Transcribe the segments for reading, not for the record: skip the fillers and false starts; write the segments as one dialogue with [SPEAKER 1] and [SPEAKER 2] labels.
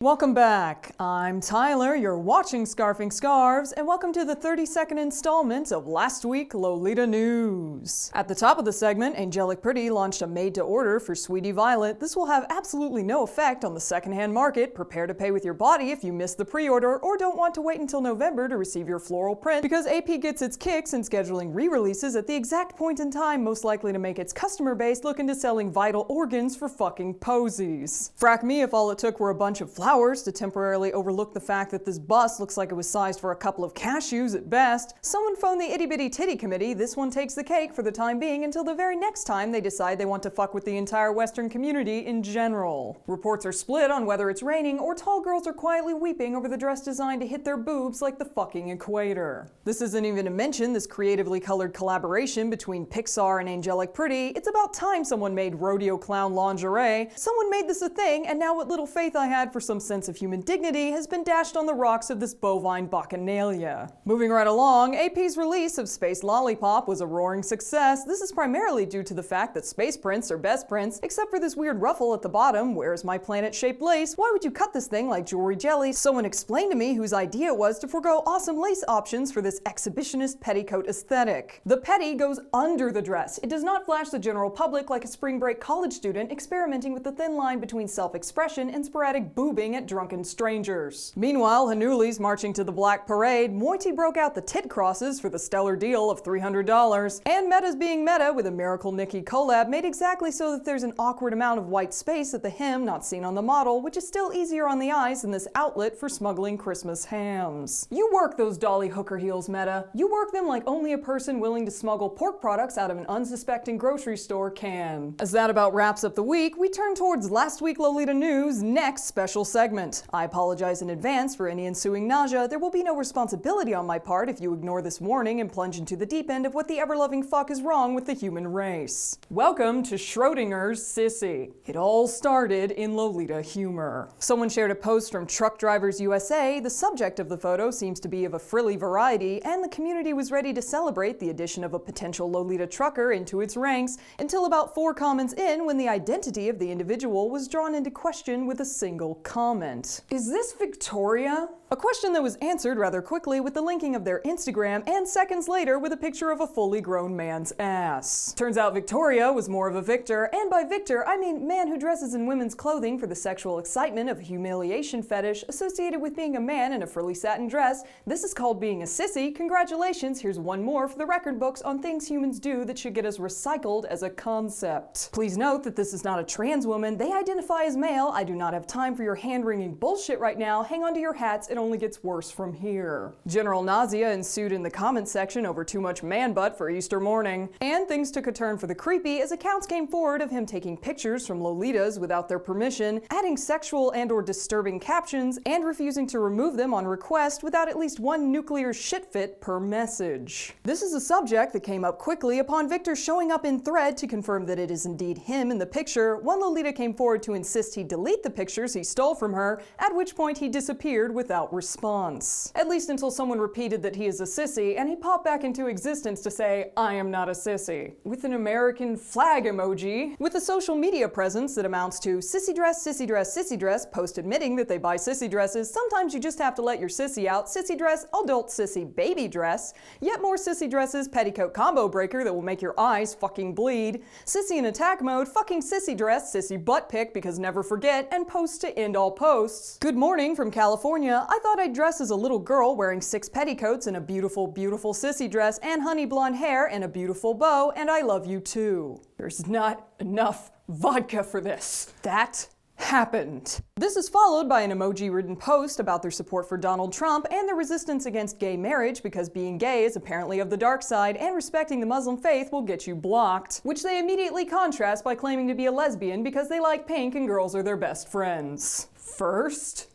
[SPEAKER 1] Welcome back. I'm Tyler, you're watching Scarfing Scarves, and welcome to the 32nd installment of Last Week Lolita News. At the top of the segment, Angelic Pretty launched a made-to-order for Sweetie Violet. This will have absolutely no effect on the secondhand market. Prepare to pay with your body if you missed the pre-order or don't want to wait until November to receive your floral print, because AP gets its kicks in scheduling re-releases at the exact point in time most likely to make its customer base look into selling vital organs for fucking posies. Frack me if all it took were a bunch of flowers to temporarily overlook the fact that this bust looks like it was sized for a couple of cashews at best. Someone phone the itty bitty titty committee. This one takes the cake for the time being until the very next time they decide they want to fuck with the entire Western community in general. Reports are split on whether it's raining or tall girls are quietly weeping over the dress designed to hit their boobs like the fucking equator. This isn't even to mention this creatively colored collaboration between Pixar and Angelic Pretty. It's about time someone made rodeo clown lingerie. Someone made this a thing, and now what little faith I had for some sense of human dignity has been dashed on the rocks of this bovine bacchanalia. Moving right along, AP's release of Space Lollipop was a roaring success. This is primarily due to the fact that space prints are best prints, except for this weird ruffle at the bottom. Where's my planet-shaped lace? Why would you cut this thing like jewelry jelly? Someone explained to me whose idea it was to forego awesome lace options for this exhibitionist petticoat aesthetic. The petty goes under the dress. It does not flash the general public like a spring break college student experimenting with the thin line between self-expression and sporadic boobing at drunken strangers. Meanwhile, Hanuli's marching to the Black Parade, Moiety broke out the tit crosses for the stellar deal of $300, and Meta's being Meta with a Miracle Nikki collab made exactly so that there's an awkward amount of white space at the hem not seen on the model, which is still easier on the eyes than this outlet for smuggling Christmas hams. You work those dolly hooker heels, Meta. You work them like only a person willing to smuggle pork products out of an unsuspecting grocery store can. As that about wraps up the week, we turn towards Last Week Lolita News' next special segment. I apologize in advance for any ensuing nausea. There will be no responsibility on my part if you ignore this warning and plunge into the deep end of what the ever-loving fuck is wrong with the human race. Welcome to Schrödinger's Sissy. It all started in Lolita humor. Someone shared a post from Truck Drivers USA. The subject of the photo seems to be of a frilly variety, and the community was ready to celebrate the addition of a potential Lolita trucker into its ranks until about 4 comments in, when the identity of the individual was drawn into question with a single comment. Is this Victoria? A question that was answered rather quickly with the linking of their Instagram, and seconds later with a picture of a fully grown man's ass. Turns out Victoria was more of a victor, and by victor I mean man who dresses in women's clothing for the sexual excitement of a humiliation fetish associated with being a man in a frilly satin dress. This is called being a sissy. Congratulations, here's one more for the record books on things humans do that should get us recycled as a concept. Please note that this is not a trans woman. They identify as male. I do not have time for your hand-wringing bullshit right now. Hang on to your hats, it only gets worse from here. General nausea ensued in the comments section over too much man butt for Easter morning, and things took a turn for the creepy as accounts came forward of him taking pictures from Lolitas without their permission, adding sexual and or disturbing captions, and refusing to remove them on request without at least one nuclear shit fit per message. This is a subject that came up quickly upon Victor showing up in thread to confirm that it is indeed him in the picture. One Lolita came forward to insist he delete the pictures he stole from her, at which point he disappeared without response. At least until someone repeated that he is a sissy, and he popped back into existence to say, I am not a sissy, with an American flag emoji. With a social media presence that amounts to sissy dress, sissy dress, sissy dress, post admitting that they buy sissy dresses. Sometimes you just have to let your sissy out. Sissy dress, adult sissy baby dress, yet more sissy dresses, petticoat combo breaker that will make your eyes fucking bleed, sissy in attack mode, fucking sissy dress, sissy butt pic because never forget, and post to end all posts. Good morning from California. I thought I'd dress as a little girl wearing 6 petticoats and a beautiful, beautiful sissy dress and honey blonde hair and a beautiful bow, and I love you too. There's not enough vodka for this. That happened. This is followed by an emoji-ridden post about their support for Donald Trump and their resistance against gay marriage because being gay is apparently of the dark side and respecting the Muslim faith will get you blocked, which they immediately contrast by claiming to be a lesbian because they like pink and girls are their best friends. First,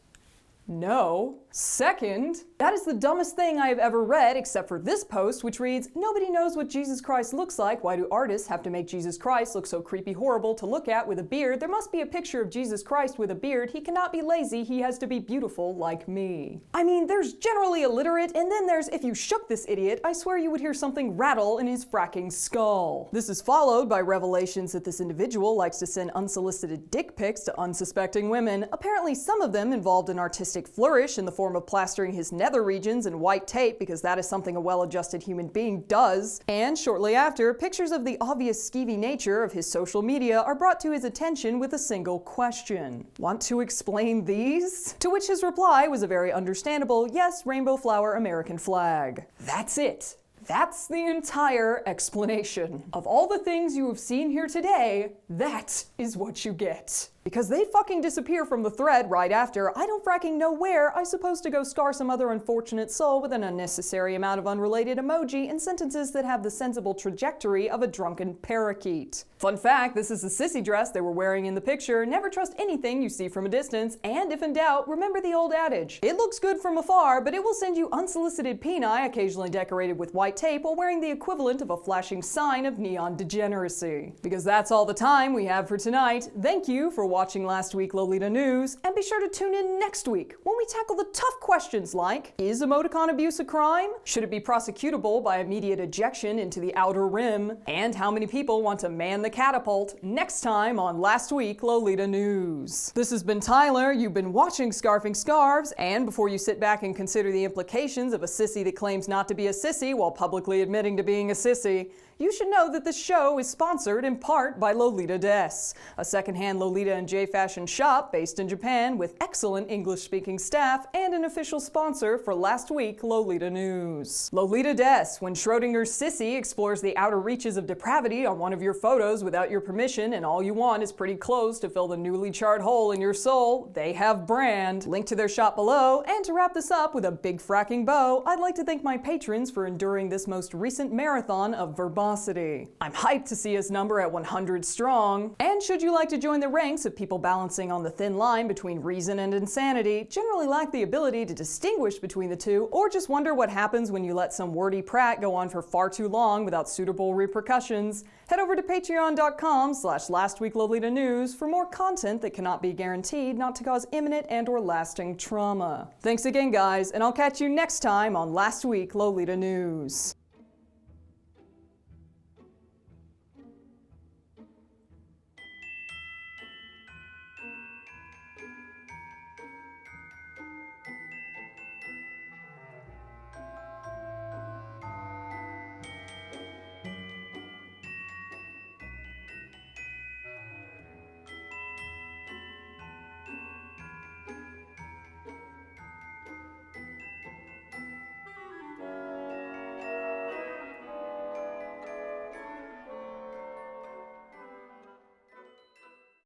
[SPEAKER 1] no. Second, that is the dumbest thing I have ever read except for this post, which reads, "Nobody knows what Jesus Christ looks like. Why do artists have to make Jesus Christ look so creepy horrible to look at with a beard? There must be a picture of Jesus Christ with a beard. He cannot be lazy. He has to be beautiful like me." I mean, there's generally illiterate, and then there's if you shook this idiot, I swear you would hear something rattle in his fracking skull. This is followed by revelations that this individual likes to send unsolicited dick pics to unsuspecting women. Apparently some of them involved an artistic flourish in the form of plastering his nether regions in white tape, because that is something a well-adjusted human being does. And shortly after, pictures of the obvious skeevy nature of his social media are brought to his attention with a single question: "Want to explain these?" To which his reply was a very understandable, "Yes, rainbow flower American flag." That's it. That's the entire explanation. Of all the things you have seen here today, that is what you get. Because they fucking disappear from the thread right after. I don't fracking know where I supposed to go scar some other unfortunate soul with an unnecessary amount of unrelated emoji and sentences that have the sensible trajectory of a drunken parakeet. Fun fact, this is the sissy dress they were wearing in the picture. Never trust anything you see from a distance, and if in doubt, remember the old adage. It looks good from afar, but it will send you unsolicited peni occasionally decorated with white tape while wearing the equivalent of a flashing sign of neon degeneracy. Because that's all the time we have for tonight. Thank you for watching Last Week Lolita News, and be sure to tune in next week when we tackle the tough questions like, is emoticon abuse a crime? Should it be prosecutable by immediate ejection into the outer rim? And how many people want to man the catapult? Next time on Last Week Lolita News. This has been Tyler, you've been watching Scarfing Scarves, and before you sit back and consider the implications of a sissy that claims not to be a sissy while publicly admitting to being a sissy, you should know that this show is sponsored in part by Lolita Des, a secondhand Lolita and J fashion shop based in Japan with excellent English-speaking staff and an official sponsor for Last Week Lolita News. Lolita Des, when Schrödinger's Sissy explores the outer reaches of depravity on one of your photos without your permission and all you want is pretty clothes to fill the newly charred hole in your soul, they have brand. Link to their shop below, and to wrap this up with a big fracking bow, I'd like to thank my patrons for enduring this most recent marathon of verbosity. I'm hyped to see his number at 100 strong. And should you like to join the ranks of people balancing on the thin line between reason and insanity, generally lack the ability to distinguish between the two, or just wonder what happens when you let some wordy prat go on for far too long without suitable repercussions, head over to patreon.com/lastweeklolitanews for more content that cannot be guaranteed not to cause imminent and/or lasting trauma. Thanks again, guys, and I'll catch you next time on Last Week Lolita News.